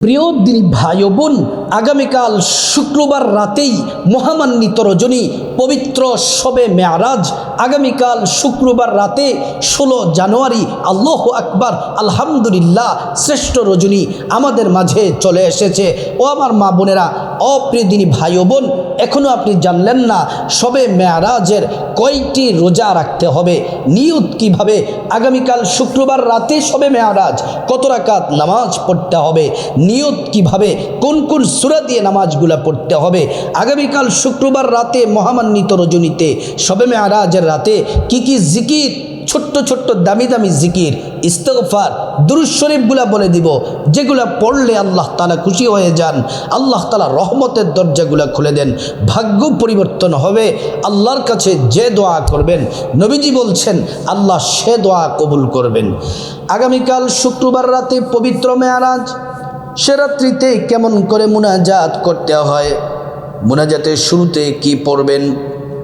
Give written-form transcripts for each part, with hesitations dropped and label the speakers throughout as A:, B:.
A: প্রিয় দিনী ভাই ও বোন, আগামীকাল শুক্রবার রাতেই মহামান্বিত রজনী পবিত্র শবে মেয়ারাজ। আগামীকাল শুক্রবার রাতে 16 জানুয়ারি, আল্লাহু আকবার, আলহামদুলিল্লাহ, শ্রেষ্ঠ রজনী আমাদের মাঝে চলে এসেছে। ও আমার মা বোনেরা, অপ্রিয় দিনী ভাই ও বোন, এখনও আপনি জানলেন না শবে মেয়ারাজের কয়টি রোজা রাখতে হবে, নিয়ত কিভাবে, আগামীকাল শুক্রবার রাতে শবে মেয়ারাজ কত রাকাত নামাজ পড়তে হবে, নিয়ত কিভাবে, কোন কোন সূরা দিয়ে নামাজগুলো পড়তে হবে, আগামীকাল শুক্রবার রাতে মহামান্বিত রজনীতে শবে মেয়ারাজের রাতে কি কি জিকির, ছোট্ট ছোট্ট দামি দামি জিকির, ইস্তিগফার, দুরূদ শরীফগুলা বলে দিব, যেগুলা পড়লে আল্লাহ তাআলা খুশি হয়ে যান, আল্লাহ তাআলা রহমতের দরজাগুলা খুলে দেন, ভাগ্য পরিবর্তন হবে। আল্লাহর কাছে যে দোয়া করবেন, নবীজি বলছেন আল্লাহ সে দোয়া কবুল করবেন। আগামীকাল শুক্রবার রাতে পবিত্র মেয়ারাজ, সে রাত্রিতে কেমন করে মুনাজাত করতে হয়, মুনাজাতের শুরুতে কি পড়বেন,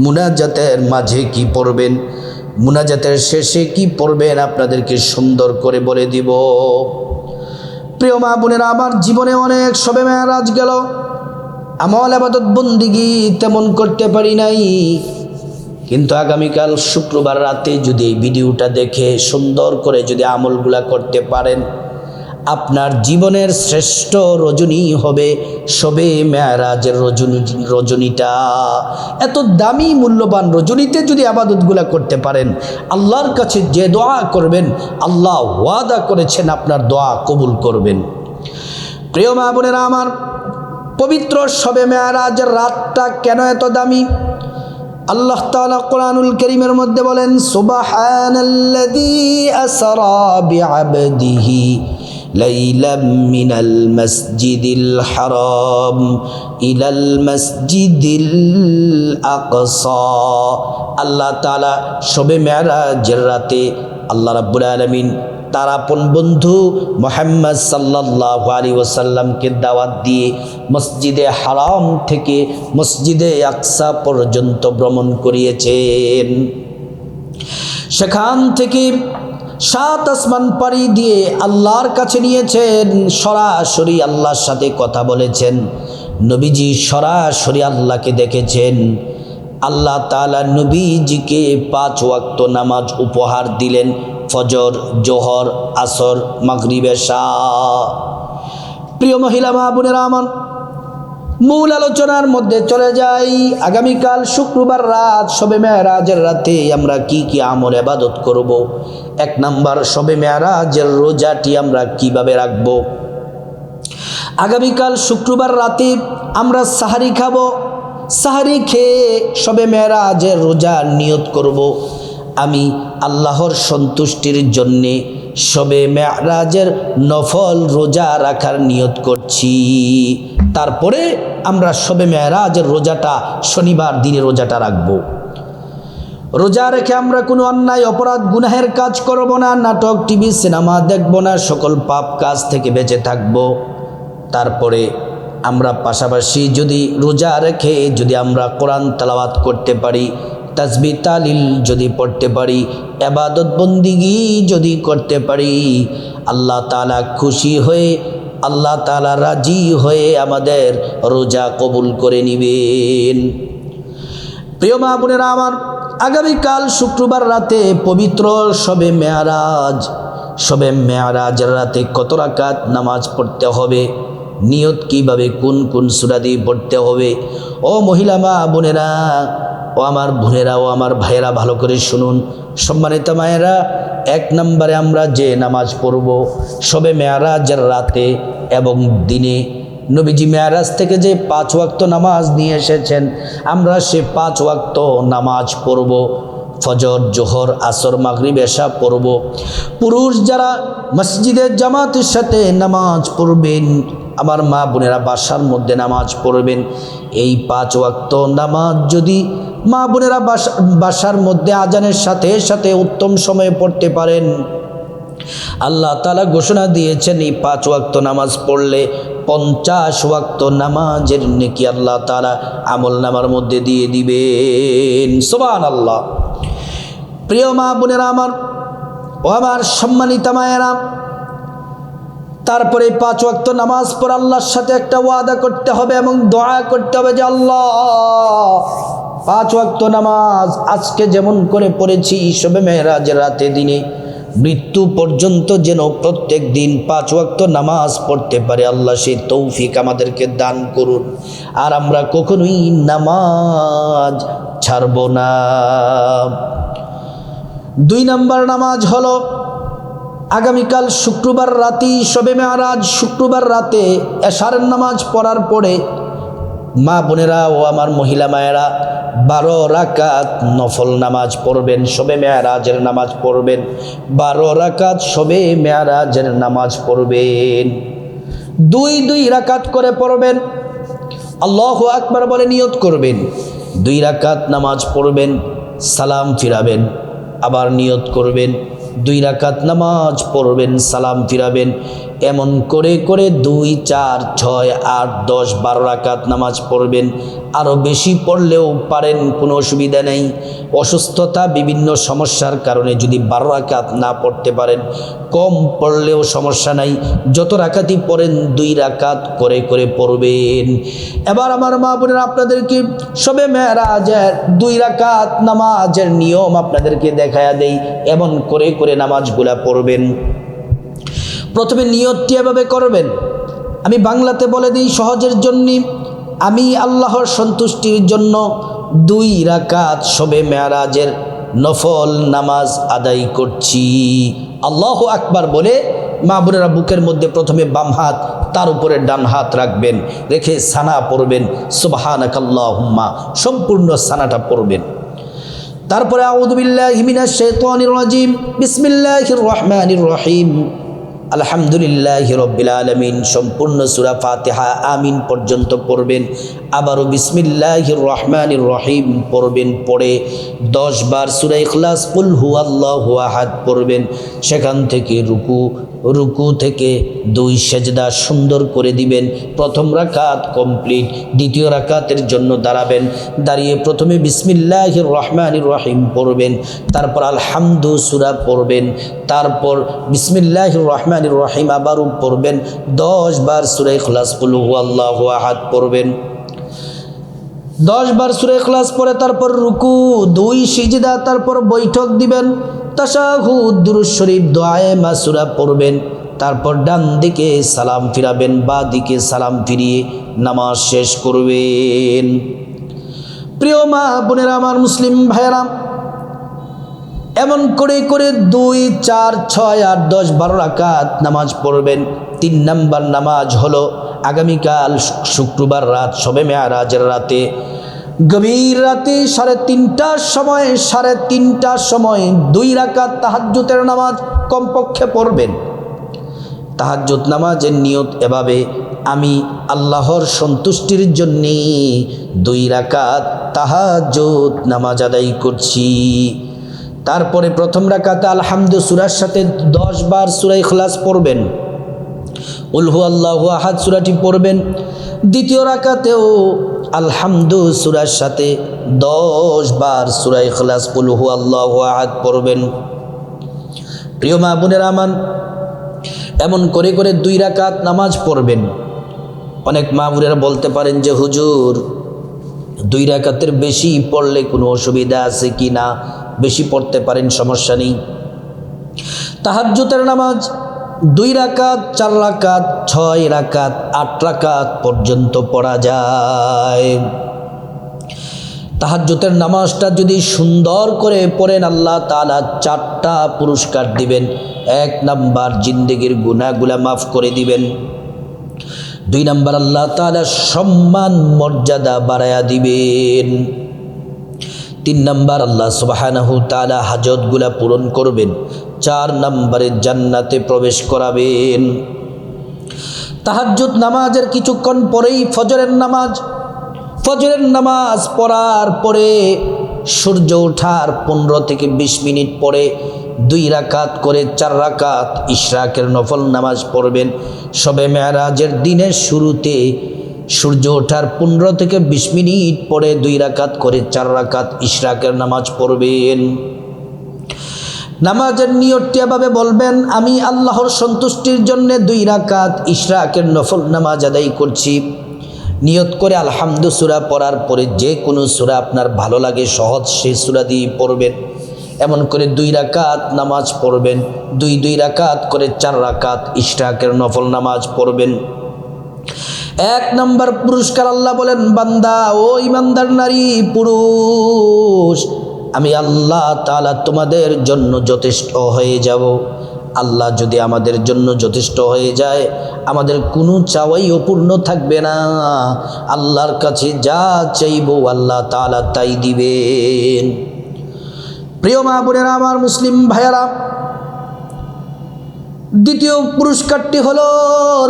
A: মুনাজাতের মাঝে কি পড়বেন, মুনাজাতের শেষে কি পড়বেন, আপনাদেরকে সুন্দর করে বলে দিব। প্রিয় মা বোনেরা, আমার জীবনে অনেক শবে মেয়ারাজ গেল, আমল ইবাদত বন্দিগি তেমন করতে পারি নাই, কিন্তু আগামীকাল শুক্রবার রাতে যদি এই ভিডিওটা দেখে সুন্দর করে যদি আমলগুলা করতে পারেন, আপনার জীবনের শ্রেষ্ঠ রজনী হবে শবে মেয়ারাজের রজনীটা। এত দামি মূল্যবান রজনীতে যদি আবাদতগুলা করতে পারেন, আল্লাহর কাছে যে দোয়া করবেন, আল্লাহ ওয়াদা করেছেন আপনার দোয়া কবুল করবেন। প্রিয় মা বোনেরা আমার, পবিত্র শবে মেয়ারাজের রাতটা কেন এত দামি? আল্লাহ তাআলা কোরআনুল কারীমের মধ্যে বলেন, সুবহানাল্লাযী আসরা বিআবদিহি লাইলাম মিনাল মাসজিদিল হারাম ইলাল মাসজিদিল আকসা। আল্লাহ তাআলা শবে মেয়ারাজের রাতে আল্লাহ রাব্বুল আলামিন তার আপন বন্ধু মুহাম্মদ সাল্লাল্লাহু আলাইহি ওয়াসাল্লামকে দাওয়াত দিয়ে মসজিদে হারাম থেকে মসজিদে আকসা পর্যন্ত ভ্রমণ করিয়েছেন। সেখান থেকে 7 আসমান পাড়ি দিয়ে আল্লাহর কাছে নিয়েছেন, সরাসরি আল্লাহর সাথে কথা বলেছেন। নবীজি সরাসরি আল্লাহকে দেখেছেন। আল্লাহ তাআলা নবীজিকে 5 ওয়াক্ত নামাজ উপহার দিলেন, ফজর, জোহর, আসর, মাগরিব, এশা। প্রিয় মহিলা মা বোনেরা আমার, মূল আলোচনার মধ্যে চলে যাই। আগামীকাল শুক্রবার রাত শবে মেয়ারাজের রাতে আমরা কি কি আমল ইবাদত করব। 1 নাম্বার, শবে মেয়ারাজের রোজাটি আমরা কিভাবে রাখব। আগামীকাল শুক্রবার রাতে আমরা সাহারি খাব, সাহারি খেয়ে শবে মেয়ারাজের রোজার নিয়ত করব। আমি আল্লাহর সন্তুষ্টির জন্যে শবে মেয়ারাজের নফল রোজা রাখার নিয়ত করছি। তারপরে আমরা শবে মেয়ারাজের রোজাটা শনিবার দিনে রোজাটা রাখব। রোজা রেখে আমরা কোনো অন্যায় অপরাধ গুনাহের কাজ করব না, নাটক, টিভি, সিনেমা দেখব না, সকল পাপ কাজ থেকে বেঁচে থাকব। তারপরে আমরা পাশাপাশি যদি রোজা রেখে যদি আমরা কোরআন তেলাওয়াত করতে পারি, তাসবিহ তাহলিল যদি পড়তে পারি, ইবাদত বন্দিগি যদি করতে পারি, আল্লাহ তাআলা খুশি হয়ে, আল্লাহ তাআলা রাজি হয়ে আমাদের রোজা কবুল করে নেবেন। প্রিয় মা বোনেরা আমার, আগামীকাল শুক্রবার রাতে পবিত্র শবে মেয়ারাজ, শবে মেয়ারাজের রাতে কত রাকাত নামাজ পড়তে হবে, নিয়ত কিভাবে, কোন কোন সূরা দিয়ে পড়তে হবে। ও মহিলা মা বোনেরা, ও আমার বোনেরা, ও আমার ভাইয়েরা, ভালো করে শুনুন। সম্মানিত মায়েরা, 1 নম্বরে আমরা যে নামাজ পড়ব শবে মেয়ারাজের রাতে এবং দিনে, নবীজি মেয়ারাজ থেকে যে 5 ওয়াক্ত নামাজ নিয়ে এসেছেন, আমরা সে 5 ওয়াক্ত নামাজ পড়ব। ফজর, জোহর, আসর, মাগরিব, এশা পড়ব। পুরুষ যারা মসজিদের জামাতের সাথে নামাজ পড়বেন, আমার মা বোনেরা বাসার মধ্যে নামাজ পড়বেন। এই 5 ওয়াক্ত নামাজ যদি মা বোনেরা বাসার মধ্যে আজানের সাথে সাথে উত্তম সময়ে পড়তে পারেন, আল্লাহ তাআলা ঘোষণা দিয়েছেন এই 5 ওয়াক্ত নামাজ পড়লে 50 ওয়াক্ত নামাজের নেকি আল্লাহ তাআলা আমল নামার মধ্যে দিয়ে দিবেন। সুবহানাল্লাহ। প্রিয় মা বোনেরা আমার, ও আমার সম্মানিতা মায়েরা, তারপরে 5 ওয়াক্ত নামাজ পড়ে আল্লাহর সাথে একটা ওয়াদা করতে হবে এবং দোয়া করতে হবে যে আল্লাহ 5 ওয়াক্ত নামাজ আজকে যেমন করে পড়েছি শবে মেরাজের রাতে দিনে মৃত্যু পর্যন্ত যেন প্রত্যেক দিন 5 ওয়াক্ত নামাজ পড়তে পারে আল্লাহ সেই তৌফিক আমাদেরকে দান করুন। আর আমরা কখনোই নামাজ ছাড়ব না। 2 নম্বর নামাজ হলো আগামীকাল শুক্রবার রাতেই শবে মেরাজ, শুক্রবার রাতে এশারের নামাজ পড়ার পরে মা বোনেরা ও আমার মহিলা মায়েরা 12 রাকাত নফল নামাজ পড়বেন, শবে মেরাজের নামাজ পড়বেন। 12 রাকাত শবে মেরাজের নামাজ পড়বেন, 2 রাকাত করে পড়বেন। আল্লাহু আকবার বলে নিয়ত করবেন, 2 রাকাত নামাজ পড়বেন, সালাম ফিরাবেন, আবার নিয়ত করবেন 2 রাকাত নামাজ পড়বেন, সালাম ফিরাবেন। এমন করে করে 2, 4, 6, 8, 10, 12 রাকাত নামাজ পড়বেন। আরও বেশি পড়লেও পারেন, কোনো অসুবিধা নেই। অসুস্থতা বিভিন্ন সমস্যার কারণে যদি 12 রাকাত না পড়তে পারেন, কম পড়লেও সমস্যা নাই, যত রাকাতই পড়েন 2 রাকাত করে করে পড়বেন। এবার আমার মা বোনেরা আপনাদেরকে শবে মেরাজের 2 রাকাত নামাজের নিয়ম আপনাদেরকে দেখায়া দেই, এমন করে করে নামাজগুলা পড়বেন। প্রথমে নিয়তটি এভাবে করবেন, আমি বাংলাতে বলে দিই সহজের জন্য। আমি আল্লাহর সন্তুষ্টির জন্য 2 রাকাত শবে মেরাজের নফল নামাজ আদায় করছি। আল্লাহু আকবার বলে মা বোনেরা বুকের মধ্যে প্রথমে বাম হাত, তার উপরে ডান হাত রাখবেন, রেখে সানা পড়বেন, সুবহানাকাল্লাহুম্মা, সম্পূর্ণ সানাটা পড়বেন। তারপরে আউযু বিল্লাহি মিনাশ শাইতানির রাজিম, বিসমিল্লাহির রহমানির রহিম, আলহামদুলিল্লাহি রাব্বিল আলামিন, সম্পূর্ণ সূরা ফাতিহা আমিন পর্যন্ত পড়বেন। আবারও বিসমিল্লাহির রহমানির রহিম পড়বেন, পড়ে 10 বার সূরা ইখলাস কুল হুয়াল্লাহু আহাদ পড়বেন। সেখান থেকে রুকু থেকে 2 সেজদা সুন্দর করে দিবেন। প্রথম রাকাত কমপ্লিট, দ্বিতীয় রাকাতের জন্য দাঁড়াবেন। দাঁড়িয়ে প্রথমে বিসমিল্লাহির রহমানির রহিম পড়বেন, তারপর আলহামদু সূরা পড়বেন, তারপর বিসমিল্লাহির রহমানির রহিম আবারও পড়বেন। 10 বার সূরা ইখলাস কুল হুয়াল্লাহু আহাদ পড়বেন। 10 বার সূরা ইখলাস পড়ে তারপর রুকু, 2 সিজদা, তারপর বৈঠক দিবেন। তাশাহুদ, দুরূদ শরীফ, দোয়ায়ে মাসুরা পড়বেন। তারপর ডান দিকে সালাম ফিরাবেন, বাঁ দিকে সালাম ফিরিয়ে নামাজ শেষ করবেন। প্রিয় মা বোনেরা আমার, মুসলিম ভাইয়েরা, এমন করে করে 2, 4, 6, 8, 10, 12 রাকাত নামাজ পড়বেন। 3 নম্বর নামাজ হলো আগামীকাল শুক্রবার রাত শবে মেরাজের রাতে গভীর রাতে 3:30টার সময় 2 রাকাত তাহাজ্জুদের নামাজ কমপক্ষে পড়বেন। তাহাজ্জুদ নামাজের নিয়ত এভাবে, আমি আল্লাহর সন্তুষ্টির জন্য 2 রাকাত তাহাজ্জুদ নামাজ আদায় করছি। তারপরে প্রথম রাকাতে আলহামদু সূরার সাথে 10 বার সূরা ইখলাস পড়বেন, কুল হুয়াল্লাহু আহাদ সূরাটি পড়বেন। দ্বিতীয় রাকাতেও আলহামদু সূরার সাথে 10 বার সূরা ইখলাস কুল হুয়াল্লাহু আহাদ পড়বেন। প্রিয় মা বোনেরা আমার, এমন করে করে 2 রাকাত নামাজ পড়বেন। অনেক মা বোনেরা বলতে পারেন যে হুজুর 2 রাকাতের বেশি পড়লে কোনো অসুবিধা আছে কি না? বেশি পড়তে পারেন, সমস্যা নেই। তাহাজ্জুদের নামাজ 2 রাকাত, 4 রাকাত, 6 রাকাত, 8 রাকাত পর্যন্ত পড়া যায়। তাহাজ্জুদের নামাজটা যদি সুন্দর করে পড়েন, আল্লাহ তাআলা 4টা পুরস্কার দিবেন। 1 নাম্বার, জিন্দেগির গুনাহগুলা মাফ করে দিবেন। 2 নাম্বার, আল্লাহ তাআলা সম্মান মর্যাদা বাড়ায়া দিবেন। 3 নাম্বার, আল্লাহ সুবহানাহু তাআলা হাজতগুলা পূরণ করবেন। 4 নম্বরে জান্নাতে প্রবেশ করাবেন। তাহাজ্জুদ নামাজের কিছুক্ষণ পরেই ফজরের নামাজ পড়ার পরে সূর্য ওঠার 15 থেকে 20 মিনিট পরে 2 রাকাত করে 4 রাকাত ইশরাকের নফল নামাজ পড়বেন। শবে মেরাজের দিনের শুরুতে সূর্য ওঠার 15 থেকে 20 মিনিট পরে 2 রাকাত করে 4 রাকাত ইশরাকের নামাজ পড়বেন। নামাজের নিয়তটি এভাবে বলবেন, আমি আল্লাহর সন্তুষ্টির জন্য 2 রাকাত ইশরাকের নফল নামাজ আদায় করছি। নিয়ত করে আলহামদু সূরা পড়ার পরে যে কোনো সূরা আপনার ভালো লাগে সহজ সেই সূরা দিয়ে পড়বেন। এমন করে 2 রাকাত নামাজ পড়বেন, 2 রাকাত করে 4 রাকাত ইশরাকের নফল নামাজ পড়বেন। 1 নম্বর পুরস্কার আল্লাহ বলেন, বান্দা ও ইমানদার নারী পুরুষ, আমি আল্লাহ তাআলা তোমাদের জন্য যথেষ্ট হয়ে যাব। আল্লাহ যদি আমাদের জন্য যথেষ্ট হয়ে যায়, আমাদের কোনো চাওয়াই অপূর্ণ থাকবে না। আল্লাহর কাছে যা চাইবো আল্লাহ তাআলা তাই দিবেন। প্রিয় মা বোনেরা আমার, মুসলিম ভাইয়ারা, দ্বিতীয় পুরস্কারটি হলো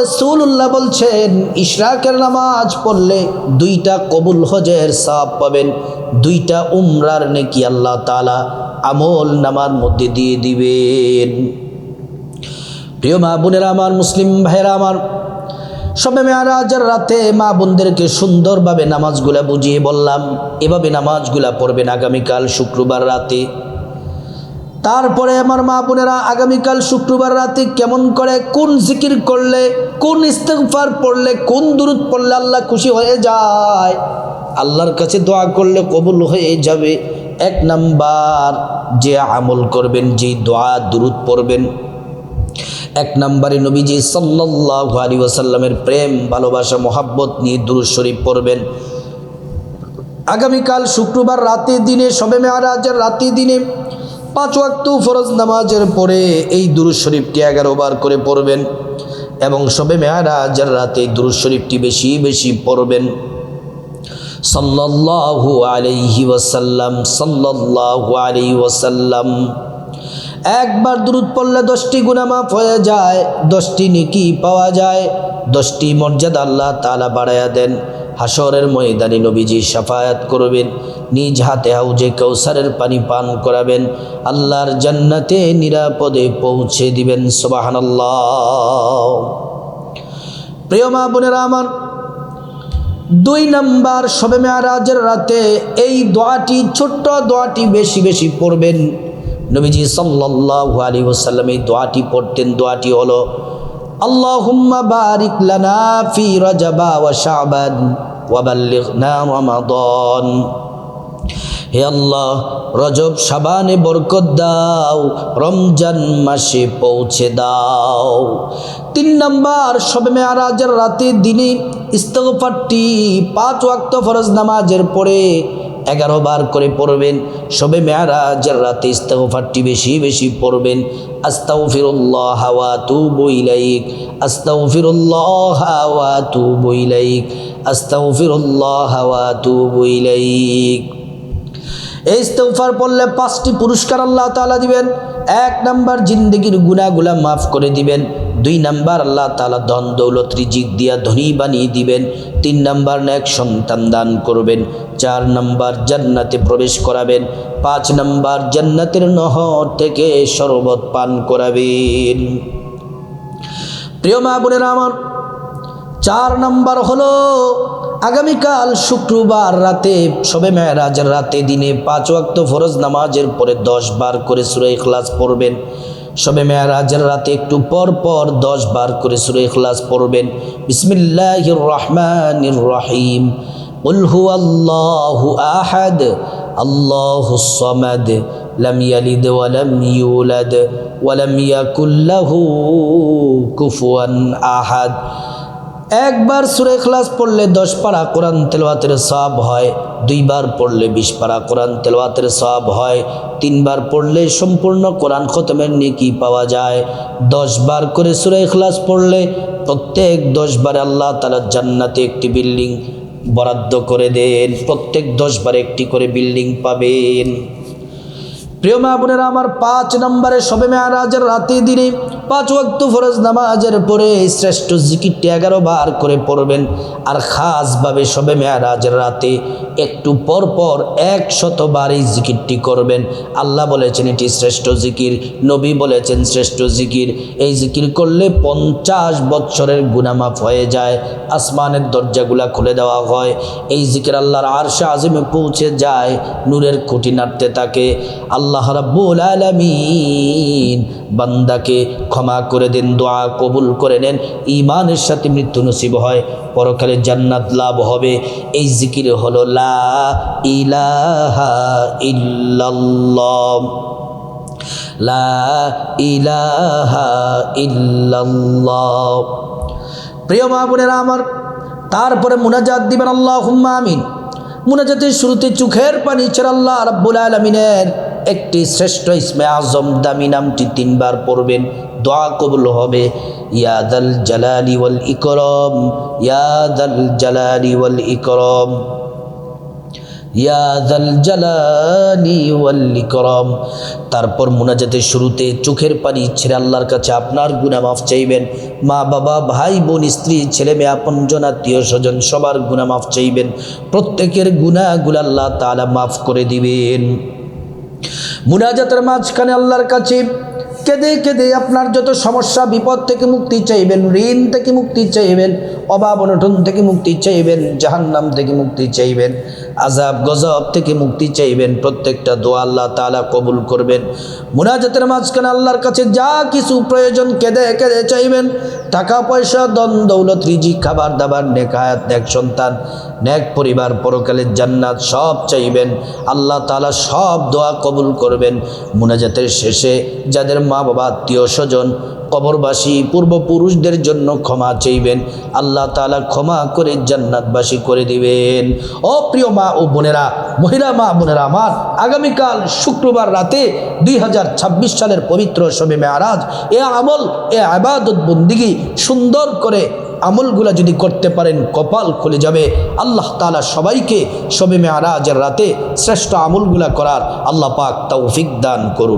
A: রাসূলুল্লাহ বলছেন, ইশরাকের নামাজ পড়লে 2টা কবুল হজের সওয়াব পাবেন, 2টা উমরার নেকি আল্লাহ তাআলা আমল নামার মধ্যে দিয়ে দিবেন। প্রিয় মা বোনেরা আমার, মুসলিম ভাইয়েরা আমার, শবে মেরাজের রাতে মা বোনদেরকে সুন্দরভাবে নামাজগুলা বুঝিয়ে বললাম, এভাবে নামাজগুলা পড়বেন আগামীকাল শুক্রবার রাতে। তারপরে আমার মা বোনেরা, আগামীকাল শুক্রবার রাতে কেমন করে, কোন জিকির করলে, কোন ইস্তিগফার পড়লে, কোন দুরূদ পড়লে আল্লাহ খুশি হয়ে যায়, আল্লাহর কাছে দোয়া করলে কবুল হয়ে যাবে। 1 নাম্বার যে আমল করবেন, যে দোয়া দুরূদ পড়বেন, 1 নম্বরে নবীজি সাল্লাল্লাহু আলাইহি ওয়াসাল্লামের প্রেম ভালোবাসা মোহাব্বত নিয়ে দুরূদ শরীফ পড়বেন। আগামীকাল শুক্রবার রাতে দিনে, শবে মেরাজের রাতে দিনে 5 ওয়াক্ত ফরজ নামাজের পরে এই দুরূদ শরীফটি 11 বার করে পড়বেন এবং শবে মেরাজের রাতে দুরূদ শরীফটি বেশি বেশি পড়বেন। সাল্লাল্লাহু আলাইহি ওয়াসাল্লাম, সাল্লাল্লাহু আলাইহি ওয়াসাল্লাম। একবার দুরূদ পড়লে 10টি গুনাহ মাফ হয়ে যায়, 10টি নেকি পাওয়া যায়, 10টি মর্যাদা আল্লাহ তাআলা বাড়ায়া দেন। হাসরের ময়দানে নবীজি শাফায়াত করবেন, নিজ হাতে হাউজে কাউসারের পানি পান করাবেন, আল্লাহর জান্নাতে নিরাপদে পৌঁছে দিবেন। সুবহানাল্লাহ। প্রিয় মা বোনেরা আমার, 2 নাম্বার শবে মেরাজের রাতে এই দোয়াটি, ছোট্ট দোয়াটি বেশি বেশি পড়বেন। নবীজি সাল্লাল্লাহু আলাইহি ওয়াসাল্লাম এই দোয়াটি পড়তেন। দোয়াটি হলো, আল্লাহুম্মা বারিক লানা ফি রাজাবা ওয়া শাবান ওয়া বাল্লিগনা রমাদান। হে আল্লাহ, রজব শাবানে বরকত দাও, রমজান মাসে পৌঁছে দাও। 3 নাম্বার শবে মেরাজের রাতে দিনে ইস্তিগফারটি 5 ওয়াক্ত ফরজ নামাজের পরে 11 বার করে পড়বেন। শবে মেরাজের রাতে ইস্তিগফারটি বেশি বেশি পড়বেন। আস্তাগফিরুল্লাহ ওয়া আতুবু ইলাইক, আস্তাগফিরুল্লাহ ওয়া আতুবু ইলাইক, আস্তাগফিরুল্লাহ ওয়া আতুবু ইলাইক। এই ইস্তিগফার পড়লে 5টি পুরস্কার আল্লাহ তাআলা দিবেন। 1 নাম্বার জিন্দেগির গুনাহগুলা মাফ করে দিবেন। 2 নাম্বার আল্লাহ তাআলা ধন দৌলত রিজিক দিয়া ধনী বানিয়ে দিবেন। 3 নাম্বার নেক সন্তান দান করবেন। 4 নাম্বার জান্নাতে প্রবেশ করাবেন। 5 নাম্বার জান্নাতের নহর থেকে শরবত পান করাবেন। প্রিয় মা বোনেরা আমার, 4 নাম্বার হলো আগামীকাল শুক্রবার রাতে শবে মেরাজের রাতে দিনে 5 ওয়াক্ত ফরজ নামাজের পরে 10 বার করে সূরা ইখলাস পড়বেন। শবে মেরাজের রাতে একটু পর পর 10 বার করে সূরা ইখলাস পড়বেন। বিসমিল্লাহির রহমানির রহিম। কুল হুয়াল্লাহু আহাদ, আল্লাহুস সামাদ, লাম ইয়ালিদ ওয়া লাম ইউলাদ ওয়া লাম ইয়াকুল লাহু কুফুয়ান আহাদ। 1 বার সূরা ইখলাস পড়লে 10 পারা কোরআন তেলাওয়াতের সওয়াব হয়। 2 বার পড়লে 20 পারা কোরআন তেলাওয়াতের সওয়াব হয়। 3 বার পড়লে সম্পূর্ণ কোরআন খতমের নেকি পাওয়া যায়। 10 বার করে সূরা ইখলাস পড়লে প্রত্যেক 10 বারে আল্লাহ তাআলা জান্নাতে একটি বিল্ডিং বরাদ্দ করে দেন। প্রত্যেক 10 বারে একটি করে বিল্ডিং পাবেন। প্রিয় মা বোনেরা আমার, 5 নম্বরে শবে মেরাজের রাতে দিনে 5 ওয়াক্ত ফরজ নামাজের পরে শ্রেষ্ঠ জিকিরটি 11 বার করে পড়বেন। আর খাসভাবে শবে মেরাজের রাতে একটু পর পর 100 বার এই জিকিরটি করবেন। আল্লাহ বলেছেন এটি শ্রেষ্ঠ জিকির, নবী বলেছেন শ্রেষ্ঠ জিকির। এই জিকির করলে 50 বছরের গুনাহ মাফ হয়ে যায়, আসমানের দরজাগুলা খুলে দেওয়া হয়। এই জিকির আল্লাহর আরশে আজিমে পৌঁছে যায়, নূরের খুঁটি নাড়তে থাকে। আল্লাহ আল্লাহ রাব্বুল আলামিন বান্দাকে ক্ষমা করে দেন, দোয়া কবুল করে নেন, ঈমানের সাথে মৃত্যু নসিব হয়, পরকালে জান্নাত লাভ হবে। এই জিকির হলো লা ইলাহা ইল্লাল্লাহ, লা ইলাহা ইল্লাল্লাহ। প্রিয় মা বোনেরা আমার, তারপরে মুনাজাত দিবেন আল্লাহুম্মা আমিন। মুনাজাতের শুরুতে চোখের পানি ছেড়ে আল্লাহ রাব্বুল আলামিনের একটি শ্রেষ্ঠ ইসমে আজম দামি নামটি 3 বার পড়বেন, দোয়া কবুল হবে। ইয়া দাল জালালি ওয়াল ইকরাম, ইয়া দাল জালালি ওয়াল ইকরাম, ইয়া দাল জালালি ওয়াল ইকরাম। তারপর মুনাজাতের শুরুতে চোখের পানি ছেড়ে আল্লাহর কাছে আপনার গুনাহ মাফ চাইবেন। মা বাবা, ভাই বোন, স্ত্রী, ছেলে মেয়ে, আপনজন, আত্মীয় স্বজন সবার গুনাহ মাফ চাইবেন। প্রত্যেকের গুনাহগুলো আল্লাহ তাআলা মাফ করে দিবেন। মুনাজাতের মাঝখানে আল্লাহর কাছে কেঁদে কেঁদে আপনার যত সমস্যা বিপদ থেকে মুক্তি চাইবেন, ঋণ থেকে মুক্তি চাইবেন, অভাব অনটন থেকে মুক্তি চাইবেন, জাহান্নাম থেকে মুক্তি চাইবেন, আযাব গজব থেকে মুক্তি চাইবেন। প্রত্যেকটা দোয়া আল্লাহ তাআলা কবুল করবেন। মুনাজাতের মাঝখানে আল্লাহর কাছে যা কিছু প্রয়োজন কেঁদে কেঁদে চাইবেন, টাকা পয়সা, ধন দৌলত, রিজিক, খাবার দাবার, নেক হায়াত, নেক সন্তান, নেক পরিবার, পরকালের জান্নাত সব চাইবেন। আল্লাহ তাআলা সব দোয়া কবুল করবেন। মুনাজাতের শেষে যাদের মা বাবা, আত্মীয় স্বজন, কবরবাসী, পূর্বপুরুষদের জন্য ক্ষমা চাইবেন। আল্লাহ তাআলা ক্ষমা করে জান্নাতবাসী করে দিবেন। ও প্রিয় মা ও বোনেরা, মহিলা মা বোনেরা আমার, আগামীকাল শুক্রবার রাতে 2026 সালের পবিত্র শবে মেয়ারাজ, এ আমল, এ ইবাদত বন্দিগি সুন্দর করে আমলগুলা যদি করতে পারেন কপাল খুলে যাবে। আল্লাহ তাআলা সবাইকে শবে মেয়ারাজের রাতে শ্রেষ্ঠ আমলগুলা করার আল্লাহ পাক তৌফিক দান করুন।